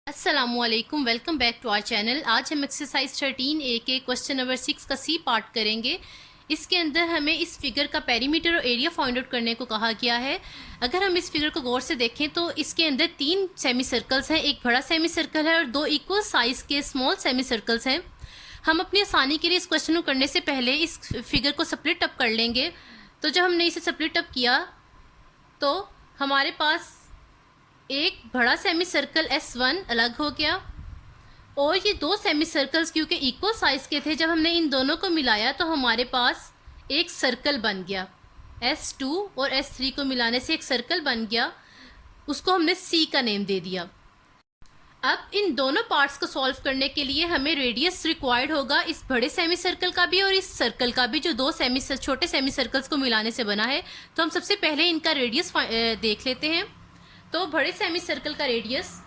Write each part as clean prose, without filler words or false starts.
अस्सलामुअलैकुम, welcome back to our channel. आज हम एक्सरसाइज 13A के क्वेश्चन नंबर 6 का सी पार्ट करेंगे। इसके अंदर हमें इस फिगर का पेरीमीटर और एरिया फाइंड आउट करने को कहा गया है। अगर हम इस फिगर को गौर से देखें तो इसके अंदर 3 सेमी सर्कल्स हैं, एक बड़ा सेमी सर्कल है और 2 इक्वल साइज के स्मॉल सेमी सर्कल्स हैं। हम अपनी आसानी के लिए इस क्वेश्चन को करने से पहले इस फिगर को स्प्लिट अप कर लेंगे। तो जब हमने इसे स्प्लिट अप किया तो हमारे पास एक बड़ा सेमी सर्कल S1 अलग हो गया और ये 2 सेमी सर्कल्स क्योंकि इक्वल साइज के थे, जब हमने इन दोनों को मिलाया तो हमारे पास एक सर्कल बन गया। S2 और S3 को मिलाने से एक सर्कल बन गया, उसको हमने C का नेम दे दिया। अब इन दोनों पार्ट्स को सॉल्व करने के लिए हमें रेडियस रिक्वायर्ड होगा, इस बड़े सेमी सर्कल का भी और इस सर्कल का भी, जो 2 छोटे सेमी सर्कल्स को मिलाने से बना है। तो हम सबसे पहले इनका रेडियस देख लेते हैं। तो बड़े सेमी सर्कल का रेडियस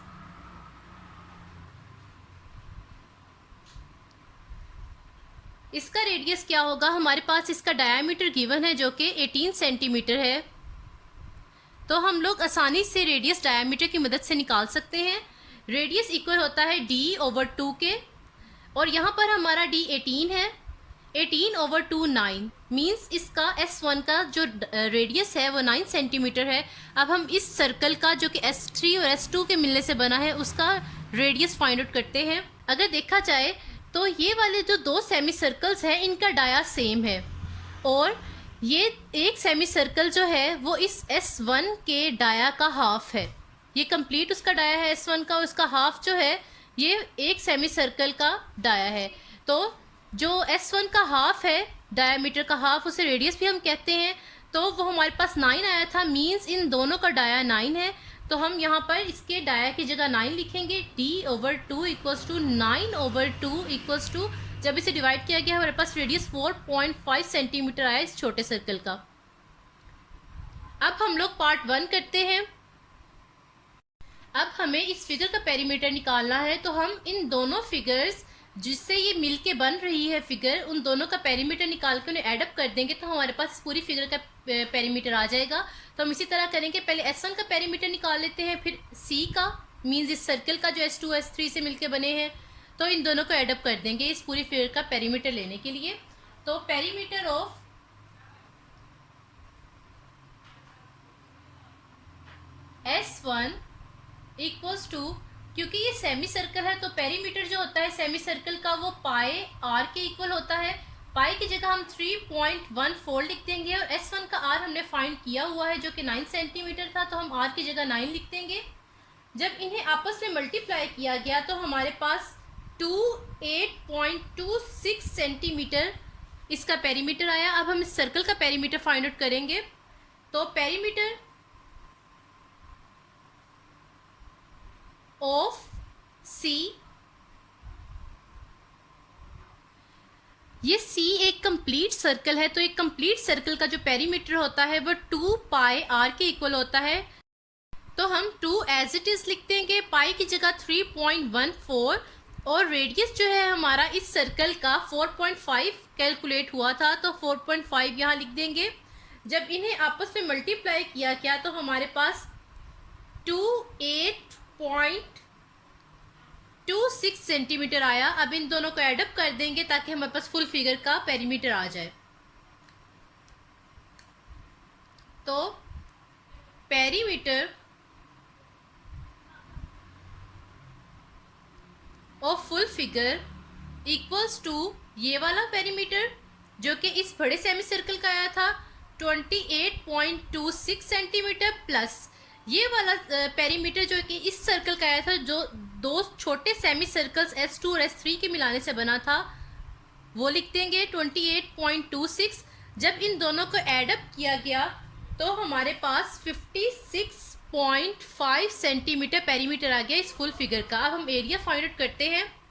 इसका रेडियस क्या होगा, हमारे पास इसका डायामीटर गिवन है जो कि 18 सेंटीमीटर है। तो हम लोग आसानी से रेडियस डायामीटर की मदद से निकाल सकते हैं। रेडियस इक्वल होता है d/2 के, और यहाँ पर हमारा d 18 है। 18/2 9 मीन्स इसका S1 का जो रेडियस है वो 9 सेंटीमीटर है। अब हम इस सर्कल का जो कि S3 और S2 के मिलने से बना है उसका रेडियस फाइंड आउट करते हैं। अगर देखा जाए तो ये वाले जो 2 सेमी सर्कल्स हैं इनका डाया सेम है, और ये एक सेमी सर्कल जो है वो इस S1 के डाया का हाफ है। ये कंप्लीट उसका डाया है S1 का, उसका हाफ जो है ये एक सेमी सर्कल का डाया है। तो जो S1 का हाफ है, डायामीटर का हाफ, उसे रेडियस भी हम कहते हैं। तो वो हमारे पास 9 आया था, मींस इन दोनों का डाया 9 है। तो हम यहाँ पर इसके डाया की जगह 9 लिखेंगे। d/2 equals to 9/2 equals to, जब इसे डिवाइड किया गया हमारे पास रेडियस 4.5 सेंटीमीटर आया इस छोटे सर्कल का। अब हम लोग पार्ट 1 करते हैं। अब हमें इस फिगर का पेरीमीटर निकालना है, तो हम इन दोनों फिगर्स जिससे ये मिलके बन रही है फिगर, उन दोनों का पेरीमीटर निकाल के उन्हें एड अप कर देंगे तो हमारे पास इस पूरी फिगर का पेरीमीटर आ जाएगा। तो हम इसी तरह करेंगे, पहले S1 का पेरीमीटर निकाल लेते हैं, फिर C का, मींस इस सर्कल का जो S2 S3 से मिलके बने हैं, तो इन दोनों को एड अप कर देंगे इस पूरी फिगर का पेरीमीटर लेने के लिए। तो perimeter of S1 equals to, क्योंकि ये सेमी सर्कल है तो पेरीमीटर जो होता है सेमी सर्कल का वो पाई आर के इक्वल होता है। पाई की जगह हम 3.14 लिख देंगे, और S1 का आर हमने फाइंड किया हुआ है जो कि 9 सेंटीमीटर था, तो हम आर की जगह 9 लिख देंगे। जब इन्हें आपस में मल्टीप्लाई किया गया तो हमारे पास 28.26 सेंटीमीटर इसका पेरीमीटर आया। अब हम इस सर्कल का पेरीमीटर फाइंड आउट करेंगे। तो पेरीमीटर ऑफ C, ये C एक कंप्लीट सर्कल है, तो एक कंप्लीट सर्कल का जो पेरीमीटर होता है वो 2 पाई r के इक्वल होता है। तो हम 2 एज इट इज लिख देंगे, पाई की जगह 3.14, और रेडियस जो है हमारा इस सर्कल का 4.5 कैलकुलेट हुआ था, तो 4.5 यहाँ लिख देंगे। जब इन्हें आपस में मल्टीप्लाई किया गया तो हमारे पास 28.26 सेंटीमीटर आया। अब इन दोनों को एडअप कर देंगे ताकि हमारे पास फुल फिगर का पेरीमीटर आ जाए। तो perimeter of full figure equals to ये वाला पेरीमीटर जो कि इस बड़े सेमी सर्कल का आया था 28.26 सेंटीमीटर, प्लस ये वाला पेरीमीटर जो कि इस सर्कल का आया था, जो 2 छोटे सेमी सर्कल्स S2 और S3 के मिलाने से बना था, वो लिख देंगे 28.26। जब इन दोनों को एड अप किया गया तो हमारे पास 56.5 सेंटीमीटर पेरीमीटर आ गया इस फुल फिगर का। अब हम एरिया फाइंड आउट करते हैं।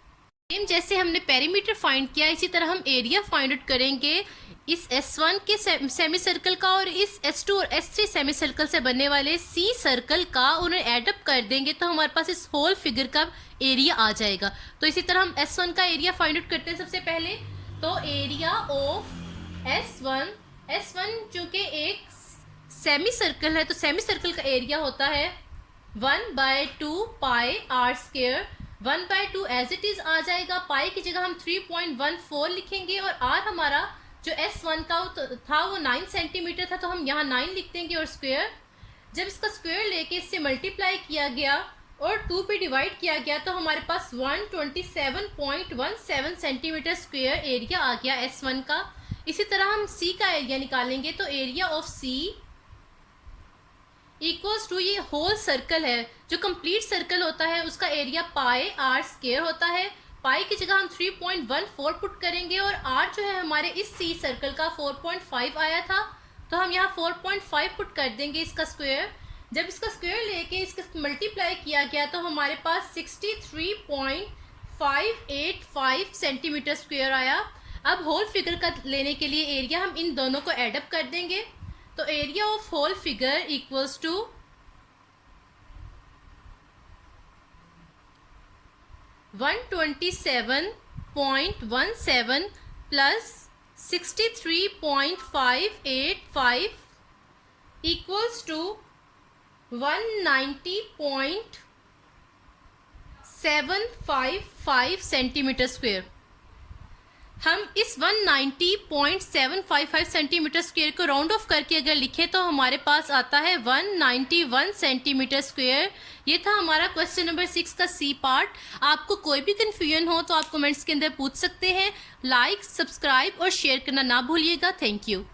सेम जैसे हमने पेरीमीटर फाइंड किया इसी तरह हम एरिया फाइंड आउट करेंगे इस S1 के सेमी सर्कल का और इस S2 और S3 सेमी सर्कल से बनने वाले C सर्कल का, उन्हें एड अप कर देंगे तो हमारे पास इस होल फिगर का एरिया आ जाएगा। तो इसी तरह हम S1 का एरिया फाइंड आउट करते हैं सबसे पहले। तो एरिया ऑफ S1 जो कि एक सेमी सर्कल है, तो सेमी सर्कल का एरिया होता है 1/2 pi r square. 1/2 as it is आ जाएगा, पाई की जगह हम 3.14 लिखेंगे और आर हमारा जो S1 का था वो 9 सेंटीमीटर था, तो हम यहाँ 9 लिख देंगे और स्क्वायर। जब इसका स्क्वायर लेके इससे मल्टीप्लाई किया गया और 2 पे डिवाइड किया गया तो हमारे पास 127.17 सेंटीमीटर स्क्वायर एरिया आ गया S1 का। इसी तरह हम C का एरिया निकालेंगे तो area of C equals to, ये होल सर्कल है, जो कंप्लीट सर्कल होता है उसका एरिया पाई आर स्क्वायर होता है। पाई की जगह हम 3.14 पुट करेंगे और आर जो है हमारे इस C सर्कल का 4.5 आया था, तो हम यहाँ 4.5 पुट कर देंगे इसका स्क्वायर। जब इसका स्क्वायर लेके इसका मल्टीप्लाई किया गया तो हमारे पास 63.585 सेंटीमीटर स्क्वायर आया। अब होल फिगर का लेने के लिए एरिया हम इन दोनों को एडअप कर देंगे, तो area of whole figure equals to 127.17 plus 63.585 equals to 190.755 centimetre square. हम इस 190.755 सेंटीमीटर स्क्वायर को राउंड ऑफ करके अगर लिखें तो हमारे पास आता है 191 सेंटीमीटर स्क्वायर। ये था हमारा क्वेश्चन नंबर 6 का सी पार्ट। आपको कोई भी कन्फ्यूजन हो तो आप कमेंट्स के अंदर पूछ सकते हैं। लाइक, सब्सक्राइब और शेयर करना ना भूलिएगा। Thank you.